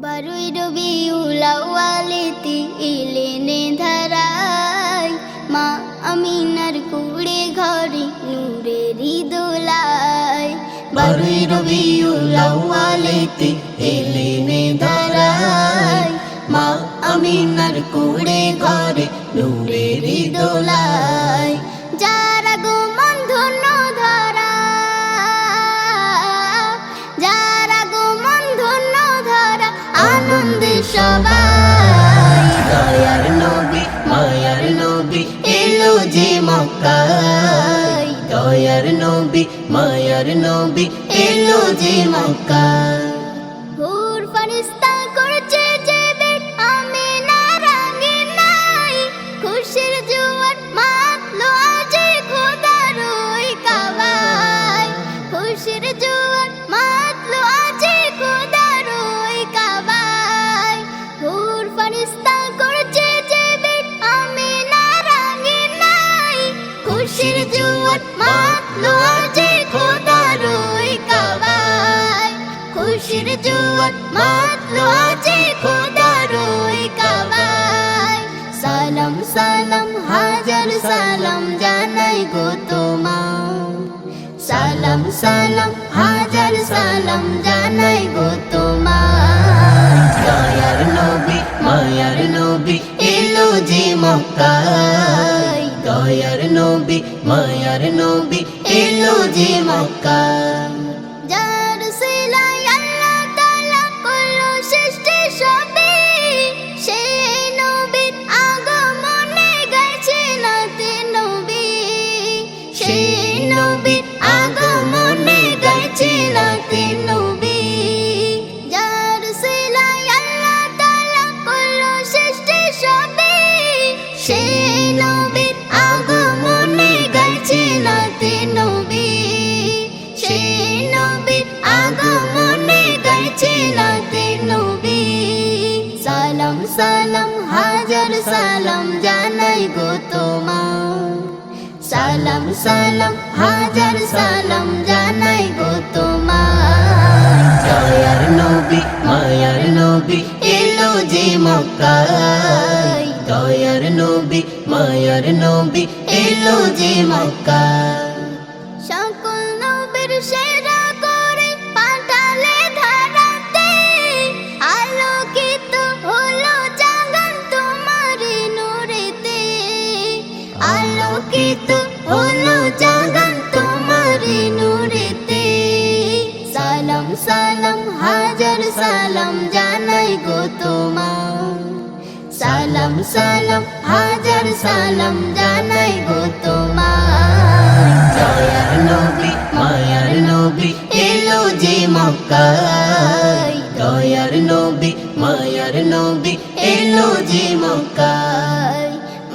বারোই রবিউল আউয়ালেতে এলেনে ধারায় মা আমিনার কুড়ে ঘরে নূরেরই দোলায়। বারোই রবিউল আউয়ালেতে এলেনে ধারায় মা আমিনার কুড়ে ঘরে নূরেরই দোলায়। যারা গো মন ধন্য ধরা, যারা গো মন ধন্য ধরা আনন্দে সবাই। দয়ার নবী মায়ার নবী এলো যে মক্কায়, দয়ার নবী মায়ার নবী এলো যে মক্কায়। হুর ফেরেশতা করছে যে বেট আমিনার আঙ্গিনায়, খুশির জোয়ার মাতলো আজে খোদার ওই কাবায়। খুশির জোয়ার মাতলো আজে খোদার ওই কাবায়। হুর ফেরেশতা করছে যে বেট আমিনার আঙ্গিনায়, খুশির জোয়ার মাতলো আজে খোদার ওই কাবায়। খুশির জোয়ার মাতলো আজে খোদার ওই কাবায়। সালাম সালাম হাজার সালাম জানাই গো তোমায়, সালাম সালাম হাজার সালাম জানাই গো তোমায়। দয়ার নবী মায়ার নবী এলো যে মক্কায়, দয়ার নবী মায়ার নবী এলো যে মক্কায়। যার সিলায় আল্লাহ তাআলা করলো সৃষ্টি সবে, সেই নবীর আগমনে গাইছে নাতে নবী। সেই নবীর আগমনে গাইছে নাতে নবী। যার সিলায় আল্লাহ তাআলা করলো সৃষ্টি সবে, সেই নবীর আগমনে গাইছে নাতে নবী। সেই নবীর আগমনে গাইছে নাতে নবী। সালাম সালাম হাজার সালাম জানাই গো তোমায়, সালাম সালাম হাজার সালাম জানাই গো তোমায়। দয়ার নবী মায়ার নবী এলো যে মক্কায়, দয়ার নবী মায়ার নবী এলো যে মক্কায়। সকল নবীর সেরা করে পাঠালে ধরাতে, আলোকিত হলো জাগান তোমারি নূরেতে। আলোকিত হলো জাগান তোমারি নূরেতে। সালাম সালাম হাজার সালাম জানাই গো তোমায়, সালাম সালাম হাজার সালাম জানাই গো তোমায়। দয়ার নবী মায়ার নবী এলো যে মক্কায়, দয়ার নবী মায়ার নবী এলো যে মক্কায়।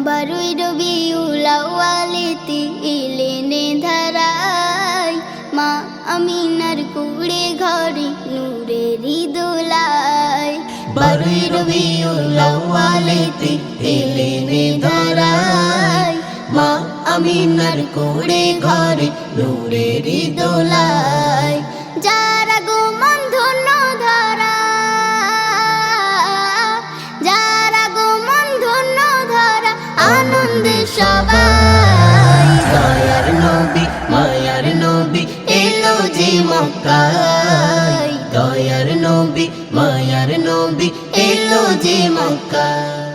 বারোই রবিউল আউয়ালেতে এলেনে ধারায় মা আমিনার কুড়ে ঘরে নূরেরই দোলায়। বারোই রবিউল আউয়ালেতে এলেনে ধারায় মা আমিনার কুড়ে ঘরে নূরেরই দোলায়। যারা গো মন ধন্য ধরা, যারা গো মন ধন্য ধরা আনন্দে সবাই। দয়ার নবী মায়ার নবী এলো যে মক্কায়, দয়ার নবী মায়ার নবী এলো যে মক্কায়।